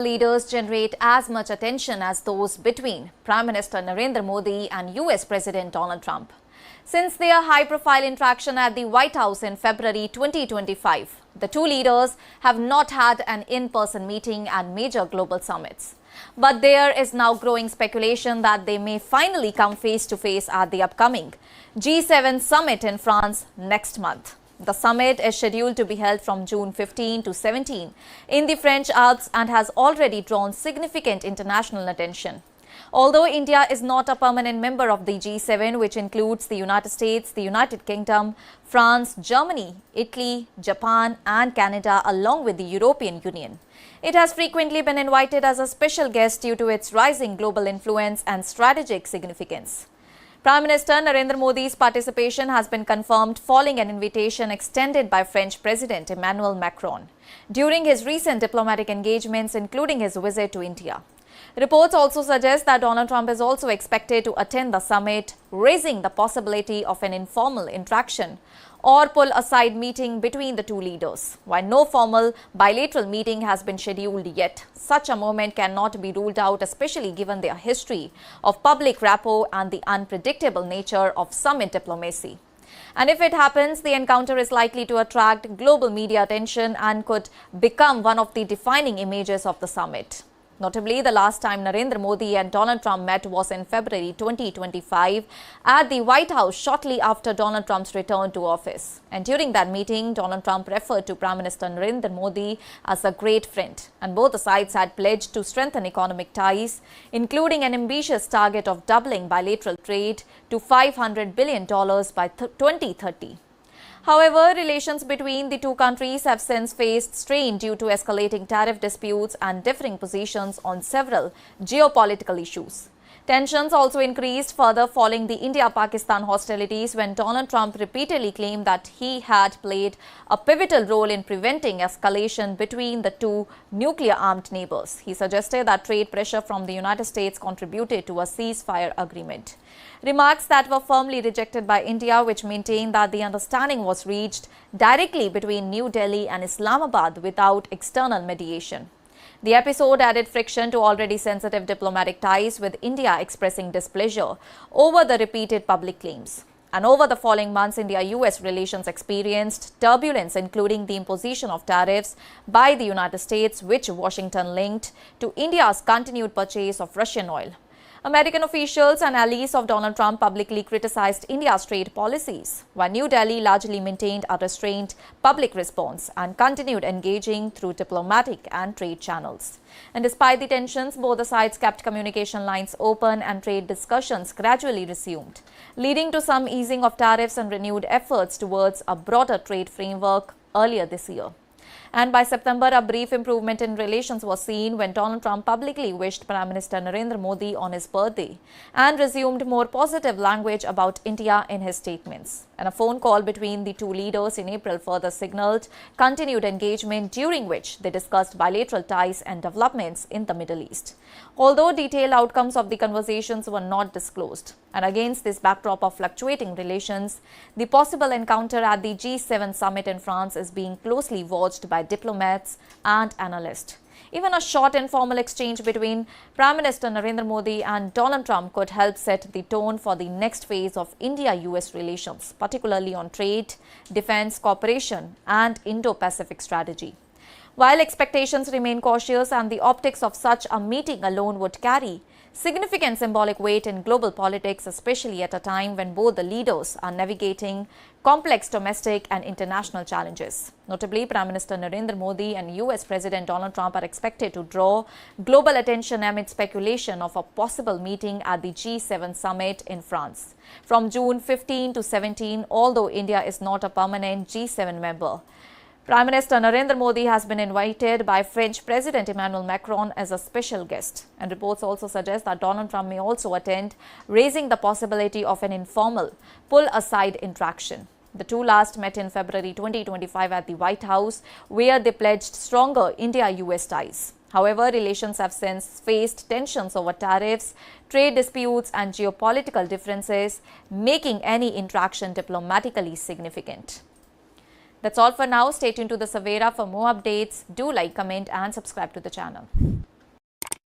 Leaders generate as much attention as those between Prime Minister Narendra Modi and US President Donald Trump. Since their high-profile interaction at the White House in February 2025, the two leaders have not had an in-person meeting at major global summits. But there is now growing speculation that they may finally come face-to-face at the upcoming G7 summit in France next month. The summit is scheduled to be held from June 15 to 17 in the French Alps and has already drawn significant international attention. Although India is not a permanent member of the G7, which includes the United States, the United Kingdom, France, Germany, Italy, Japan and Canada along with the European Union, it has frequently been invited as a special guest due to its rising global influence and strategic significance. Prime Minister Narendra Modi's participation has been confirmed following an invitation extended by French President Emmanuel Macron during his recent diplomatic engagements, including his visit to India. Reports also suggest that Donald Trump is also expected to attend the summit, raising the possibility of an informal interaction or pull-aside meeting between the two leaders. While no formal bilateral meeting has been scheduled yet, such a moment cannot be ruled out, especially given their history of public rapport and the unpredictable nature of summit diplomacy. And if it happens, the encounter is likely to attract global media attention and could become one of the defining images of the summit. Notably, the last time Narendra Modi and Donald Trump met was in February 2025 at the White House shortly after Donald Trump's return to office. And during that meeting, Donald Trump referred to Prime Minister Narendra Modi as a great friend. And both the sides had pledged to strengthen economic ties, including an ambitious target of doubling bilateral trade to $500 billion by 2030. However, relations between the two countries have since faced strain due to escalating tariff disputes and differing positions on several geopolitical issues. Tensions also increased further following the India-Pakistan hostilities when Donald Trump repeatedly claimed that he had played a pivotal role in preventing escalation between the two nuclear-armed neighbors. He suggested that trade pressure from the United States contributed to a ceasefire agreement. Remarks that were firmly rejected by India, which maintained that the understanding was reached directly between New Delhi and Islamabad without external mediation. The episode added friction to already sensitive diplomatic ties, with India expressing displeasure over the repeated public claims. And over the following months, India-US relations experienced turbulence, including the imposition of tariffs by the United States, which Washington linked to India's continued purchase of Russian oil. American officials and allies of Donald Trump publicly criticized India's trade policies, while New Delhi largely maintained a restrained public response and continued engaging through diplomatic and trade channels. And despite the tensions, both the sides kept communication lines open and trade discussions gradually resumed, leading to some easing of tariffs and renewed efforts towards a broader trade framework earlier this year. And by September, a brief improvement in relations was seen when Donald Trump publicly wished Prime Minister Narendra Modi on his birthday and resumed more positive language about India in his statements. And a phone call between the two leaders in April further signaled continued engagement, during which they discussed bilateral ties and developments in the Middle East. Although detailed outcomes of the conversations were not disclosed. And against this backdrop of fluctuating relations, the possible encounter at the G7 summit in France is being closely watched by diplomats and analysts. Even a short informal exchange between Prime Minister Narendra Modi and Donald Trump could help set the tone for the next phase of India-US relations, particularly on trade, defense, cooperation and Indo-Pacific strategy. While expectations remain cautious and the optics of such a meeting alone would carry significant symbolic weight in global politics, especially at a time when both the leaders are navigating complex domestic and international challenges. Notably, Prime Minister Narendra Modi and US President Donald Trump are expected to draw global attention amid speculation of a possible meeting at the G7 summit in France from June 15 to 17, although India is not a permanent G7 member. Prime Minister Narendra Modi has been invited by French President Emmanuel Macron as a special guest, and reports also suggest that Donald Trump may also attend, raising the possibility of an informal pull-aside interaction. The two last met in February 2025 at the White House, where they pledged stronger India-US ties. However, relations have since faced tensions over tariffs, trade disputes and geopolitical differences, making any interaction diplomatically significant. That's all for now. Stay tuned to the Savera for more updates. Do like, comment and subscribe to the channel.